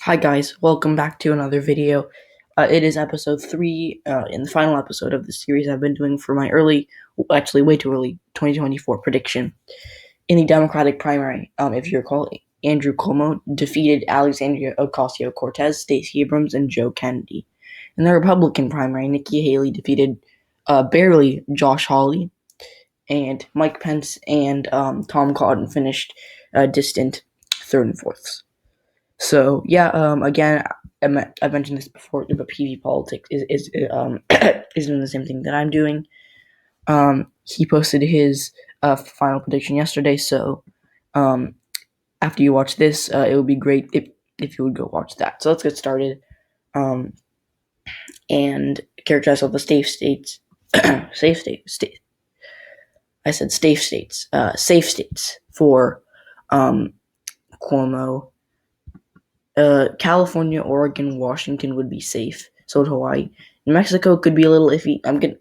Hi guys, welcome back to another video. It is episode 3, in the final episode of the series I've been doing for my actually way too early, 2024 prediction. In the Democratic primary, if you recall, Andrew Cuomo defeated Alexandria Ocasio-Cortez, Stacey Abrams, and Joe Kennedy. In the Republican primary, Nikki Haley defeated barely Josh Hawley, and Mike Pence and Tom Cotton finished distant third and fourths. So yeah, again, I mentioned this before, but PV Politics is is doing the same thing that I'm doing. He posted his final prediction yesterday, so after you watch this, it would be great if you would go watch that. So let's get started. And characterize all the safe states, safe state. I said safe states, safe states for Cuomo. California, Oregon, Washington would be safe. So would Hawaii. New Mexico could be a little iffy. I'm gonna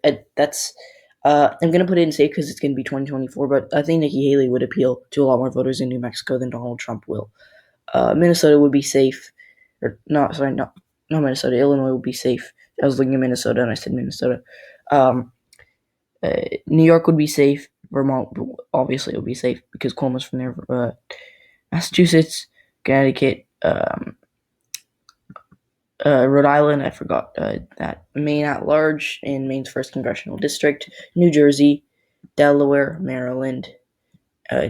put it in safe because it's gonna be 2024. But I think Nikki Haley would appeal to a lot more voters in New Mexico than Donald Trump will. Minnesota would be safe, or not Minnesota. Illinois would be safe. I was looking at Minnesota and I said Minnesota. New York would be safe. Vermont obviously would be safe because Cuomo's from there. Massachusetts, Connecticut. Rhode Island, I forgot that. Maine at large in Maine's first congressional district. New Jersey, Delaware, Maryland,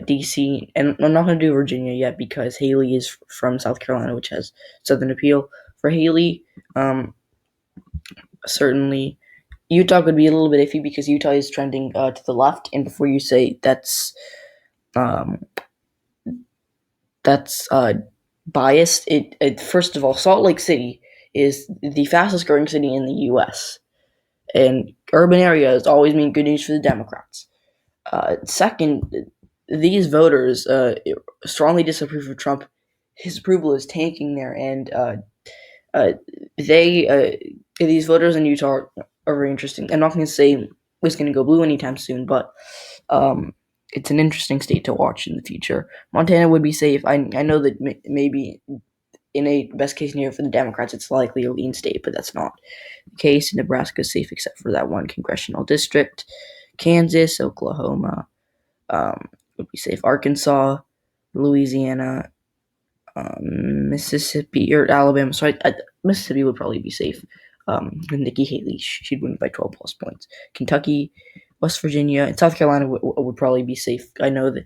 D.C., and I'm not going to do Virginia yet because Haley is from South Carolina, which has Southern appeal. For Haley, certainly Utah could be a little bit iffy because Utah is trending to the left, and before you say that's biased, first of all, Salt Lake City is the fastest growing city in the U.S., and urban areas always mean good news for the Democrats. Second, these voters strongly disapprove of Trump. His approval is tanking there, and these voters in Utah are very interesting. I'm not going to say it's going to go blue anytime soon, but it's an interesting state to watch in the future. Montana would be safe. I know that maybe in a best case scenario for the Democrats, it's likely a lean state, but that's not the case. Nebraska is safe except for that one congressional district. Kansas, Oklahoma would be safe. Arkansas, Louisiana, Mississippi, or Alabama. So Mississippi would probably be safe. With Nikki Haley, she'd win by 12 plus points. Kentucky, West Virginia, and South Carolina would probably be safe. I know that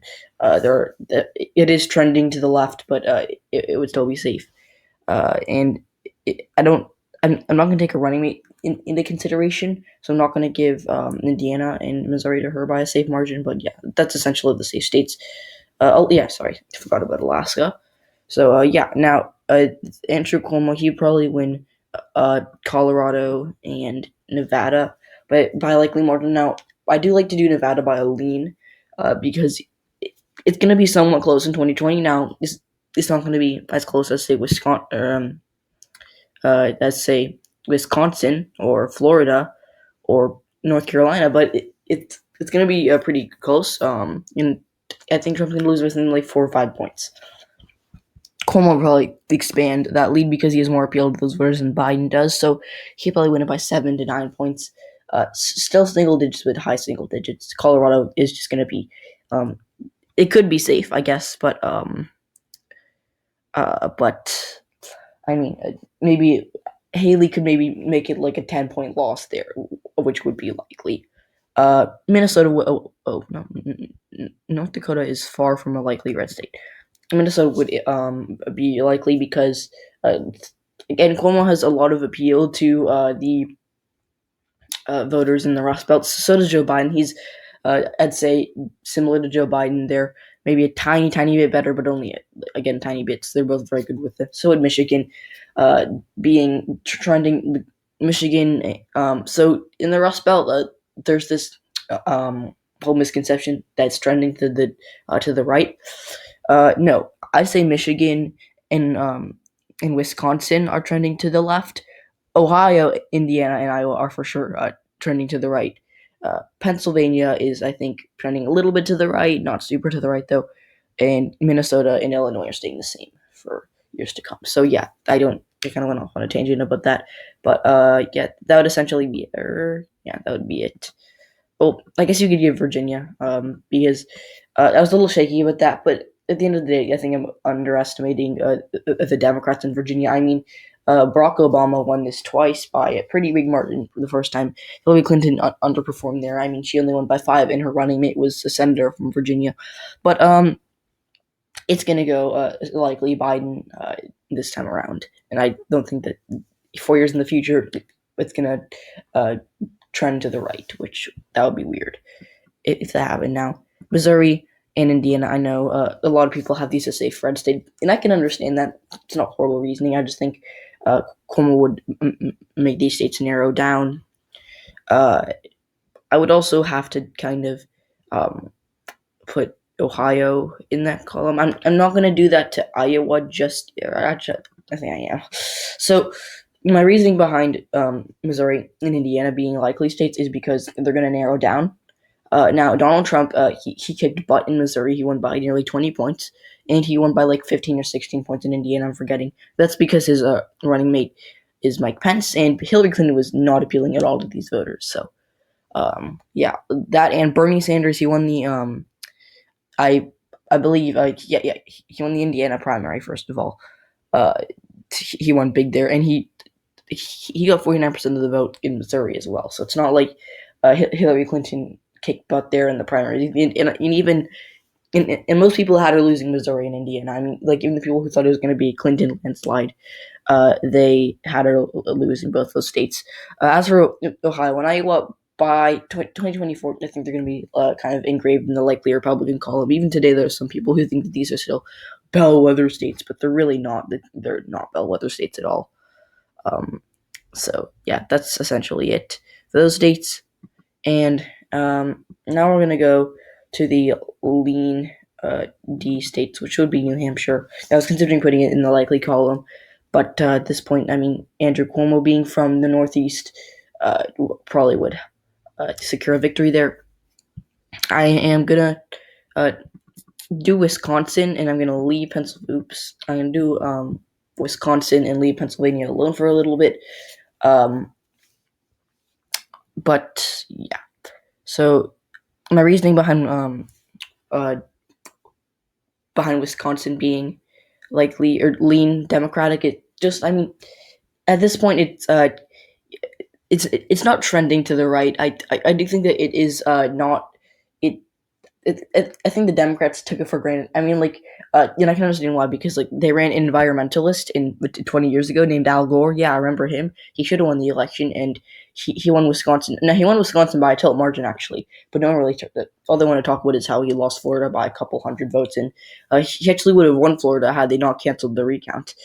it is trending to the left, but it would still be safe. I'm not going to take a running mate into consideration, so I'm not going to give Indiana and Missouri to her by a safe margin. But yeah, that's essentially the safe states. Sorry, I forgot about Alaska. So now Andrew Cuomo, he'd probably win Colorado and Nevada, but by likely margin. Now I do like to do Nevada by a lean, because it's going to be somewhat close in 2020. Now it's not going to be as close as say Wisconsin or Florida or North Carolina, but it's going to be pretty close. And I think Trump's going to lose within like 4 or 5 points. Cuomo will probably expand that lead because he has more appeal to those voters than Biden does, so he'll probably win it by 7 to 9 points. Still single digits, but high single digits. Colorado is just going to be, it could be safe, I guess, but I mean, maybe Haley could maybe make it like a 10-point loss there, which would be likely. Minnesota, no, North Dakota is far from a likely red state. Minnesota would be likely because, again, Cuomo has a lot of appeal to the voters in the Rust Belt. So does Joe Biden. He's, I'd say, similar to Joe Biden. They're maybe a tiny bit better, but only, again, tiny bits. They're both very good with it. So would Michigan, being trending. Michigan. So in the Rust Belt, there's this whole misconception that's trending to the right. No, I say Michigan and Wisconsin are trending to the left. Ohio, Indiana, and Iowa are for sure trending to the right. Pennsylvania is, I think, trending a little bit to the right, not super to the right though. And Minnesota and Illinois are staying the same for years to come. So yeah, I kind of went off on a tangent about that, but yeah, that would essentially be it. Yeah, that would be it. Well, I guess you could give Virginia, because I was a little shaky about that, but at the end of the day, I think I'm underestimating the Democrats in Virginia. I mean, Barack Obama won this twice by a pretty big margin for the first time. Hillary Clinton underperformed there. I mean, she only won by 5, and her running mate was a senator from Virginia. But it's going to go likely Biden this time around, and I don't think that 4 years in the future it's going to trend to the right, which that would be weird if that happened. Now, Missouri and Indiana, I know a lot of people have these as safe red state, and I can understand that. It's not horrible reasoning. I just think Cuomo would make these states narrow down. Uh, I would also have to kind of put Ohio in that column. I'm not going to do that to Iowa just yet. Actually, I think I am. So my reasoning behind Missouri and Indiana being likely states is because they're going to narrow down. Now, Donald Trump, he kicked butt in Missouri. He won by nearly 20 points, and he won by like 15 or 16 points in Indiana. I'm forgetting. That's because his running mate is Mike Pence, and Hillary Clinton was not appealing at all to these voters. So, yeah, that and Bernie Sanders, he won the I believe, yeah, he won the Indiana primary first of all. Uh, he won big there, and he got 49% of the vote in Missouri as well. So it's not like Hillary Clinton kicked butt there in the primary, and even and most people had her losing Missouri and Indiana. I mean, like even the people who thought it was going to be a Clinton landslide, they had her losing both those states. As for Ohio and Iowa, by 2024, I think they're going to be kind of engraved in the likely Republican column. Even today, there's some people who think that these are still bellwether states, but they're really not. They're not bellwether states at all. So yeah, that's essentially it for those states. And now we're gonna go to the lean D states, which would be New Hampshire. I was considering putting it in the likely column, but at this point, I mean, Andrew Cuomo being from the Northeast probably would secure a victory there. I am gonna uh, do Wisconsin, and I'm gonna leave Pennsylvania. Oops, I'm gonna do Wisconsin and leave Pennsylvania alone for a little bit. Um, but yeah, so my reasoning uh, behind Wisconsin being likely or lean Democratic, it just I mean at this point it's not trending to the right. I do think that it is not it I think the Democrats took it for granted. I mean, like, I can understand why because like they ran an environmentalist in 20 years ago named Al Gore. Yeah, I remember him. He should have won the election, and he won Wisconsin. Now he won Wisconsin by a tilt margin actually, but no one really took that. All they want to talk about is how he lost Florida by a couple hundred votes, and he actually would have won Florida had they not canceled the recount.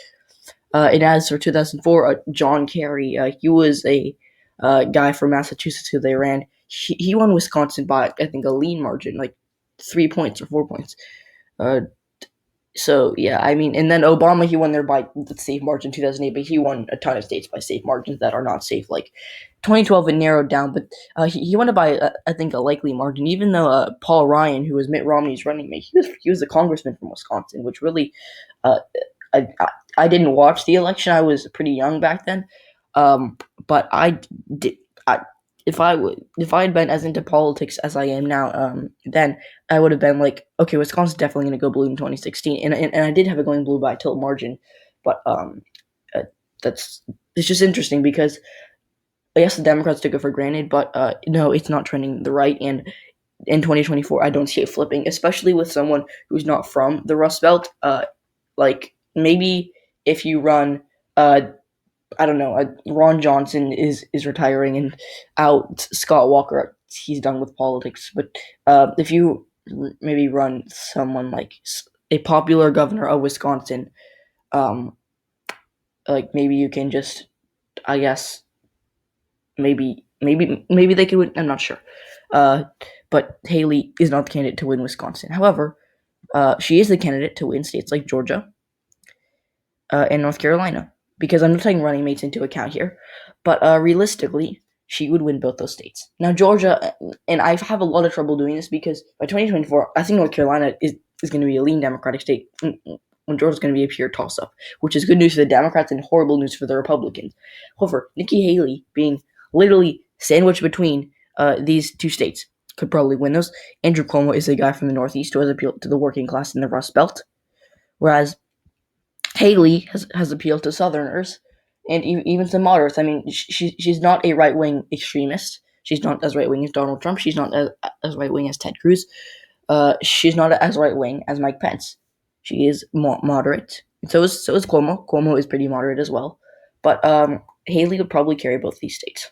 And as for 2004, John Kerry, he was a guy from Massachusetts who they ran. He won Wisconsin by I think a lean margin, like 3 points or 4 points. Uh, so yeah, I mean, and then Obama he won there by the safe margin 2008, but he won a ton of states by safe margins that are not safe. Like 2012, it narrowed down, but he won it by I think a likely margin. Even though Paul Ryan, who was Mitt Romney's running mate, he was a congressman from Wisconsin, which really uh, I didn't watch the election. I was pretty young back then, but I did. If I had been as into politics as I am now, then I would have been like, okay, Wisconsin's definitely going to go blue in 2016, and I did have it going blue by a tilt margin, but uh, that's it's just interesting because I guess the Democrats took it for granted, but no, it's not trending the right, and in 2024, I don't see it flipping, especially with someone who's not from the Rust Belt. Like maybe if you run I don't know. Ron Johnson is retiring, and out Scott Walker. He's done with politics. But if you maybe run someone like a popular governor of Wisconsin, um, like maybe you can just, I guess, maybe they could win. I'm not sure. Uh, but Haley is not the candidate to win Wisconsin. However, she is the candidate to win states like Georgia and North Carolina. Because I'm not taking running mates into account here, but realistically, she would win both those states. Now, Georgia, and I have a lot of trouble doing this because by 2024, I think North Carolina is going to be a lean Democratic state when Georgia's going to be a pure toss-up, which is good news for the Democrats and horrible news for the Republicans. However, Nikki Haley, being literally sandwiched between these two states, could probably win those. Andrew Cuomo is a guy from the Northeast who has appealed to the working class in the Rust Belt, whereas Haley has appealed to Southerners and even some moderates. I mean, she's not a right-wing extremist. She's not as right-wing as Donald Trump. She's not as right-wing as Ted Cruz. She's not as right-wing as Mike Pence. She is moderate. And so is Cuomo. Cuomo is pretty moderate as well. But Haley would probably carry both these states,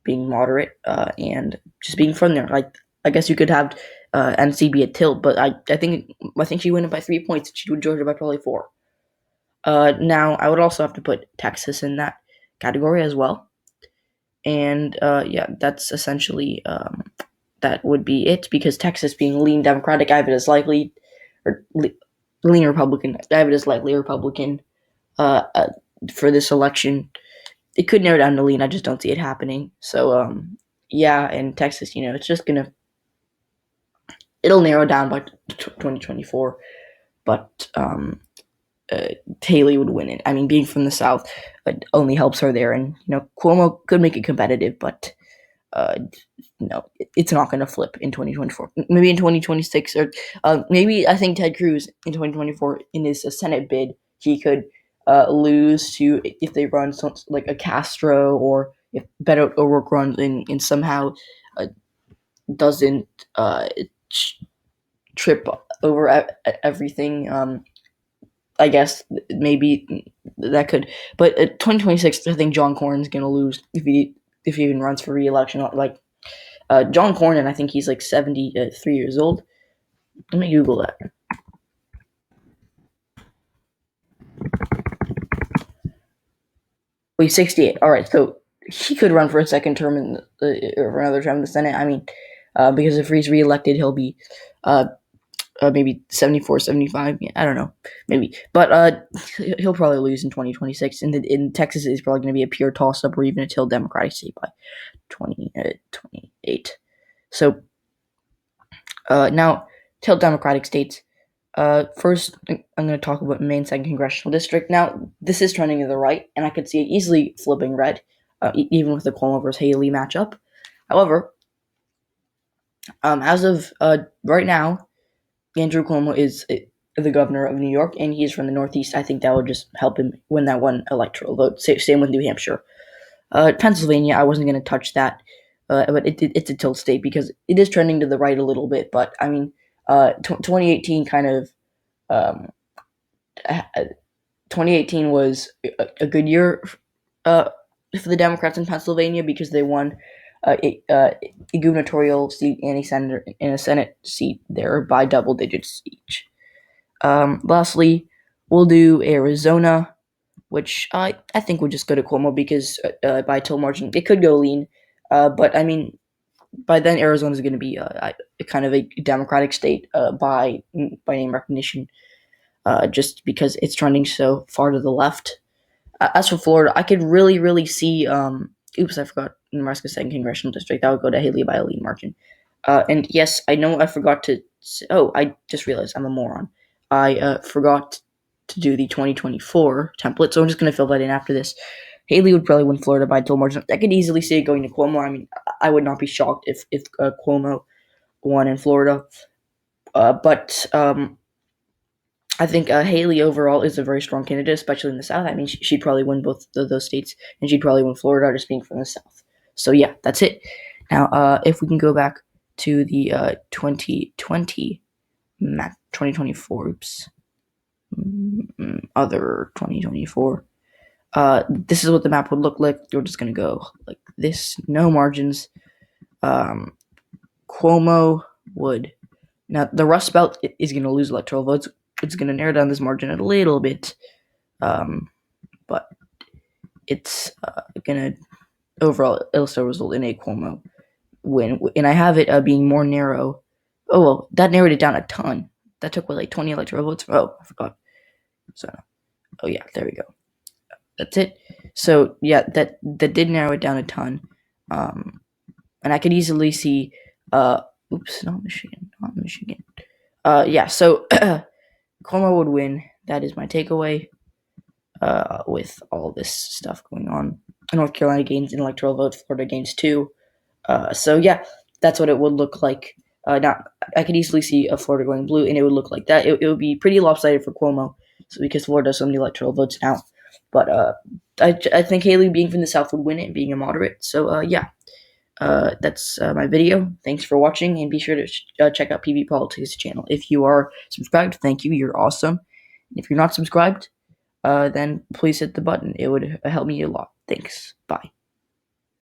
being moderate and just being from there. Like, I guess you could have NC be a tilt, but I think she win it by 3 points. She would Georgia by probably 4. Now I would also have to put Texas in that category as well. And yeah, that's essentially that would be it, because Texas being lean Democratic, I have it as likely, or lean Republican. I have it as likely Republican for this election. It could narrow down to lean. I just don't see it happening. So yeah, and Texas, it's just it'll narrow down by 2024, but Haley would win it. I mean, being from the South, it only helps her there, and Cuomo could make it competitive, but no, it's not going to flip in 2024. Maybe in 2026, or maybe I think Ted Cruz in 2024 in his Senate bid, he could lose to, if they run like a Castro, or if Beto O'Rourke runs in somehow doesn't trip over everything. I guess maybe that could, but 2026, I think John Cornyn's going to lose if he even runs for re-election. Like John Cornyn, I think he's like 73 years old. Let me Google that. Wait, 68. All right, so he could run for a second term or another term in the Senate. I mean, because if he's re-elected, he'll be maybe 74, 75. Yeah, I don't know, maybe, but he'll probably lose in 2026. In Texas, it's probably going to be a pure toss-up, or even a tilt Democratic state by 2028. So now, tilt Democratic states. First, I'm going to talk about Maine 2nd Congressional District. Now, this is trending to the right, and I could see it easily flipping red, even with the Cuomo versus Haley matchup. However, as of right now, Andrew Cuomo is the governor of New York, and he's from the Northeast. I think that would just help him win that one electoral vote. Same with New Hampshire. Pennsylvania, I wasn't going to touch that, but it's a tilt state because it is trending to the right a little bit. But I mean, 2018 kind of 2018 was a good year for the Democrats in Pennsylvania, because they won a gubernatorial seat and a Senate seat there by double digits each. Lastly, we'll do Arizona, which I think would just go to Cuomo, because by a tilt margin it could go lean, but I mean, by then Arizona is going to be kind of a Democratic state by name recognition, just because it's trending so far to the left. As for Florida, I could really see. Oops, I forgot Nebraska's 2nd Congressional District. That would go to Haley by a lean margin. And yes, I know I forgot to. Oh, I just realized I'm a moron. I forgot to do the 2024 template, so I'm just going to fill that in after this. Haley would probably win Florida by a tilt margin. I could easily see it going to Cuomo. I mean, I would not be shocked if Cuomo won in Florida. But I think Haley overall is a very strong candidate, especially in the South. I mean, she'd probably win both of those states, and she'd probably win Florida, just being from the South. So yeah, that's it. Now, if we can go back to the 2020 map, 2024, oops, other 2024. This is what the map would look like. You're just gonna go like this, no margins. Cuomo would. Now, the Rust Belt is going to lose electoral votes. It's going to narrow down this margin a little bit, but it's going to overall it'll still result in a Cuomo win. And I have it being more narrow. Oh, well, that narrowed it down a ton. That took, like 20 electoral votes? Oh, I forgot. So, oh yeah, there we go. That's it. So, yeah, that did narrow it down a ton. And I could easily see... oops, not Michigan. Yeah, so Cuomo would win. That is my takeaway. With all this stuff going on, North Carolina gains in electoral votes, Florida gains 2. So yeah, that's what it would look like. Not, I could easily see a Florida going blue, and it would look like that. It would be pretty lopsided for Cuomo, so because Florida has so many electoral votes now. But I think Haley, being from the South, would win it, being a moderate. So yeah, that's my video. Thanks for watching, and be sure to check out PV Politics channel. If you are subscribed, thank you. You're awesome. And if you're not subscribed, then please hit the button. It would help me a lot. Thanks. Bye.